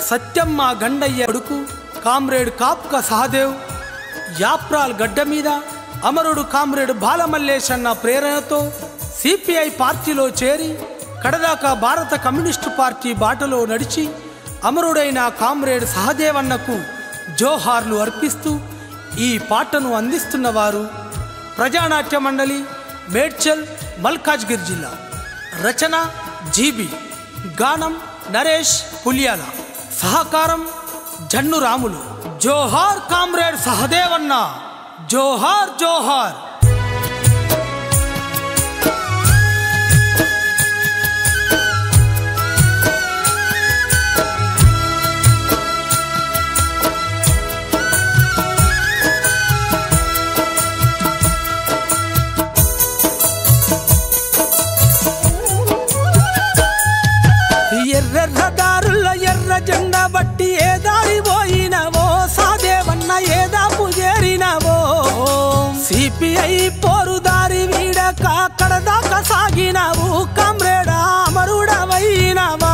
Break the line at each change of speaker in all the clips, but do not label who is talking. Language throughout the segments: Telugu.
సత్యమ్మ గండయ్య కొడుకు కామ్రేడ్ కాప్క సహదేవ్ యాప్రాల్ గడ్డ మీద అమరుడు కామ్రేడ్ బాలమల్లేశన్న ప్రేరణతో సిపిఐ పార్టీలో చేరి కడదాకా భారత కమ్యూనిస్టు పార్టీ బాటలో నడిచి అమరుడైన కామ్రేడ్ సహదేవన్నకు జోహార్లు అర్పిస్తూ ఈ పాటను అందిస్తున్నవారు ప్రజానాట్య మండలి మేడ్చల్ మల్కాజ్గిరి జిల్లా. రచన జీబీ, గానం నరేష్ పులియాల, సహకారం జన్ను రాములు. జోహార్ కామ్రేడ్ సహదేవన్న, జోహార్ జోహార్. ఎర్రదారుల ఎర్ర జెండా బట్టి ఏ దారి పోయినవో సహదేవన్న ఏ దాపు చేరినవో. సిపిఐ పోరుదారి వీడక కడదాకా సాగినవు కామ్రేడా అమరుడవైనవా.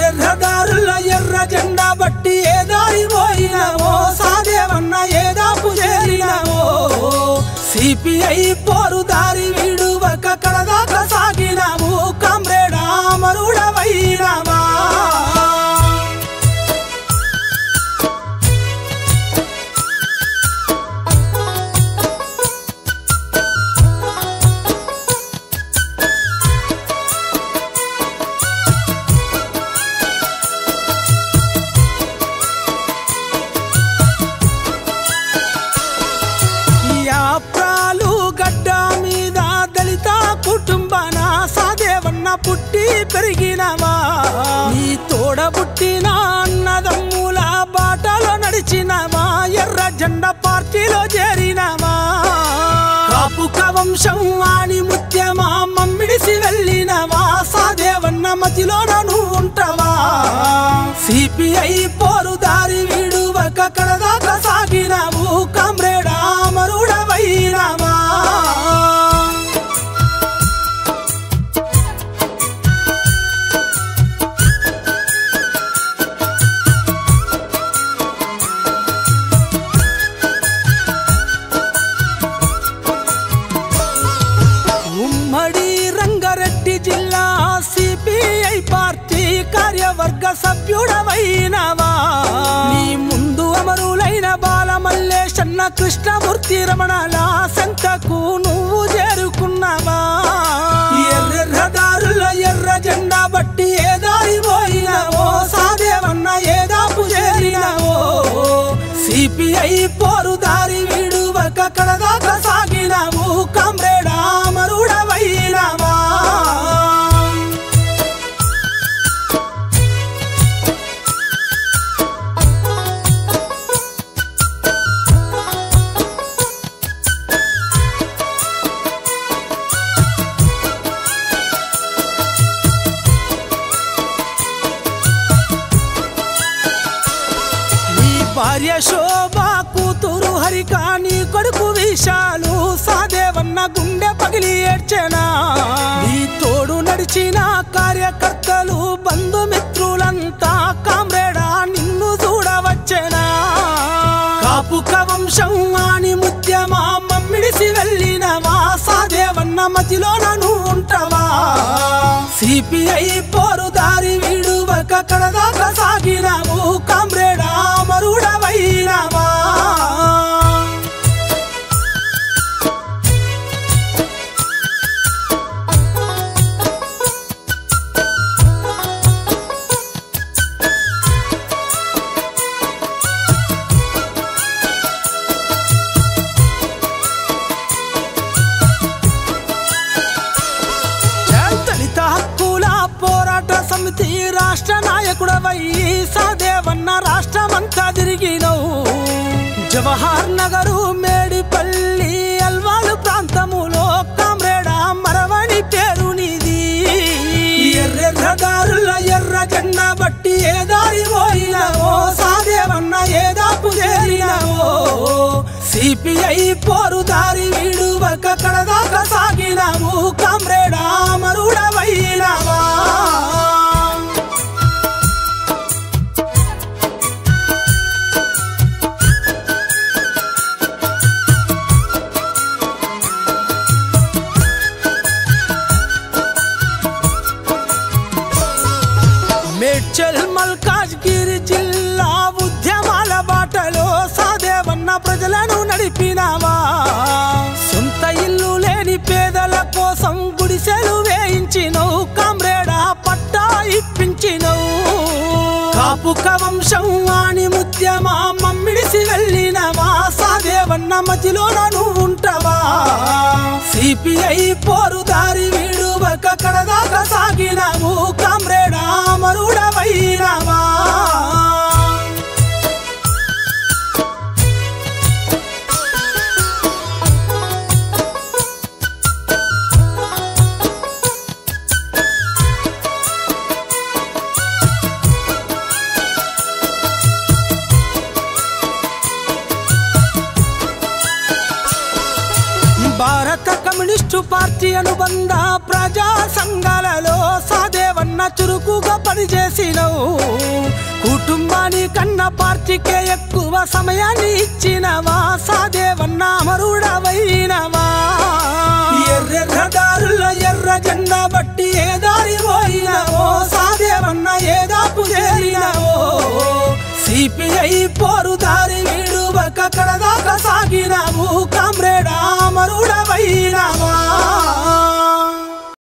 ఎర్రదారుల ఎర్ర జెండా బట్టి ఏ దారి పోయినవో సహదేవన్న ఏ దాపు చేరినవో. సిపిఐ పోరుదారి వీడువక కడదాకా సాగినవు కామ్రేడా అమరుడవైనవా. యాప్రాలు గడ్డ మీద దళిత కుటుంబాన సహదేవన్న పుట్టి పెరిగినవా. నీ తోడబుట్టిన అన్నదమ్ముల బాటలో నడిచినవా. ఎర్ర జెండా పార్టీలో చేరినవా. కాపుక వంశం వాణి ముత్యమా మమ్మిడిసి వెళ్ళినవా. సహదేవన్న మతిలోన నువ్వు ఉంటావా. సిపిఐ పోరుదారి వీడువక కడదాకా సాగినవు కామ్రేడా అమరుడవైనవా. ఉమ్మడి రంగారెడ్డి జిల్లా సిపిఐ పార్టీ కార్యవర్గ సభ్యుడవైనవా. నీ ముందు అమరులైన బాలమల్లేశన్న కృష్ణమూర్తి రమణల సంతకు నువ్వు చేరుకున్నావా. ఎర్రదారుల ఎర్ర జెండా బట్టి ఏ దారి పోయినవో సహదేవన్న ఏ దాపు చేరినవో. సిపిఐ పోరుదారి వీడువక కడదాకా సాగినవు కామ్రేడా అమరుడవైనవా. భార్య శోభ కూతురు హరిక నీ కొడుకు విశాలు సహదేవన్న గుండె పగిలి ఏడ్చెనా. నీ తోడు నడిచిన కార్యకర్తలు బంధుమిత్రులంతా కామ్రేడా నిన్ను చూడవచ్చెనా. కాపుక వంశం వాణి ముత్యమా మమ్మిడిసి వెళ్ళినవా. సహదేవన్న మతిలోన నువ్వు ఉంటావా. సిపిఐ పోరుదారి వీడువక కడదాకా సాగినవు కామ్రేడా అమరుడవైనవా. దళిత హక్కుల పోరాట సమితి రాష్ట్ర నాయకుడవై సహదేవన్న రాష్ట్రమంతా తిరిగినవు. జవహర్ నగరు మేడిపల్లి అల్వాలు ప్రాంతములో కామ్రేడా మరవని పేరు నీది. ఎర్రదారుల ఎర్ర జెండా బట్టి ఏ దారి పోయినవో సహదేవన్న ఏ దాపు చేరినవో. సిపిఐ పోరుదారి వీడువక కడదాకా సాగినవు కామ్రేడా అమరుడవైనవా. మేడ్చల్ మల్కాజ్గిరి జిల్లా ఉద్యమాల బాటలో సాదేవన్న ప్రజలను నడిపినావా సొంత ఇల్లు లేని పేదల కోసం గుడిసెలు వేయించినవు కామ్రేడా పట్టా ఇప్పించినవు కాపుక వంశం వాణి ముత్యమా మమ్మిడిసి వెళ్ళినవా సాదేవన్న మధ్యలోన నువ్వు ఉంటావా సిపిఐ పోరుదారి వీడువక కడదాకా సాగినావు కామ్రేడా అమరుడవైనావా భారత కమ్యూనిస్టు పార్టీ అనుబంధ ప్రజా సంఘాలలో సాదేవన్న చురుకుగా పనిచేసినవు కుటుంబాని కన్నా పార్టీకే ఎక్కువ సమయాన్ని ఇచ్చినవా సాదేవన్న అమరుడవైనవా ఎర్రెర్రదారుల ఎర్ర జెండా బట్టి ఏ దారి పోయినవో సాదేవన్న ఏ దాపు చేరినవో సిపిఐ పోరుదారి వీడువక కడదాకా సాగినావు కామ్రేడా అమరుడవైనావా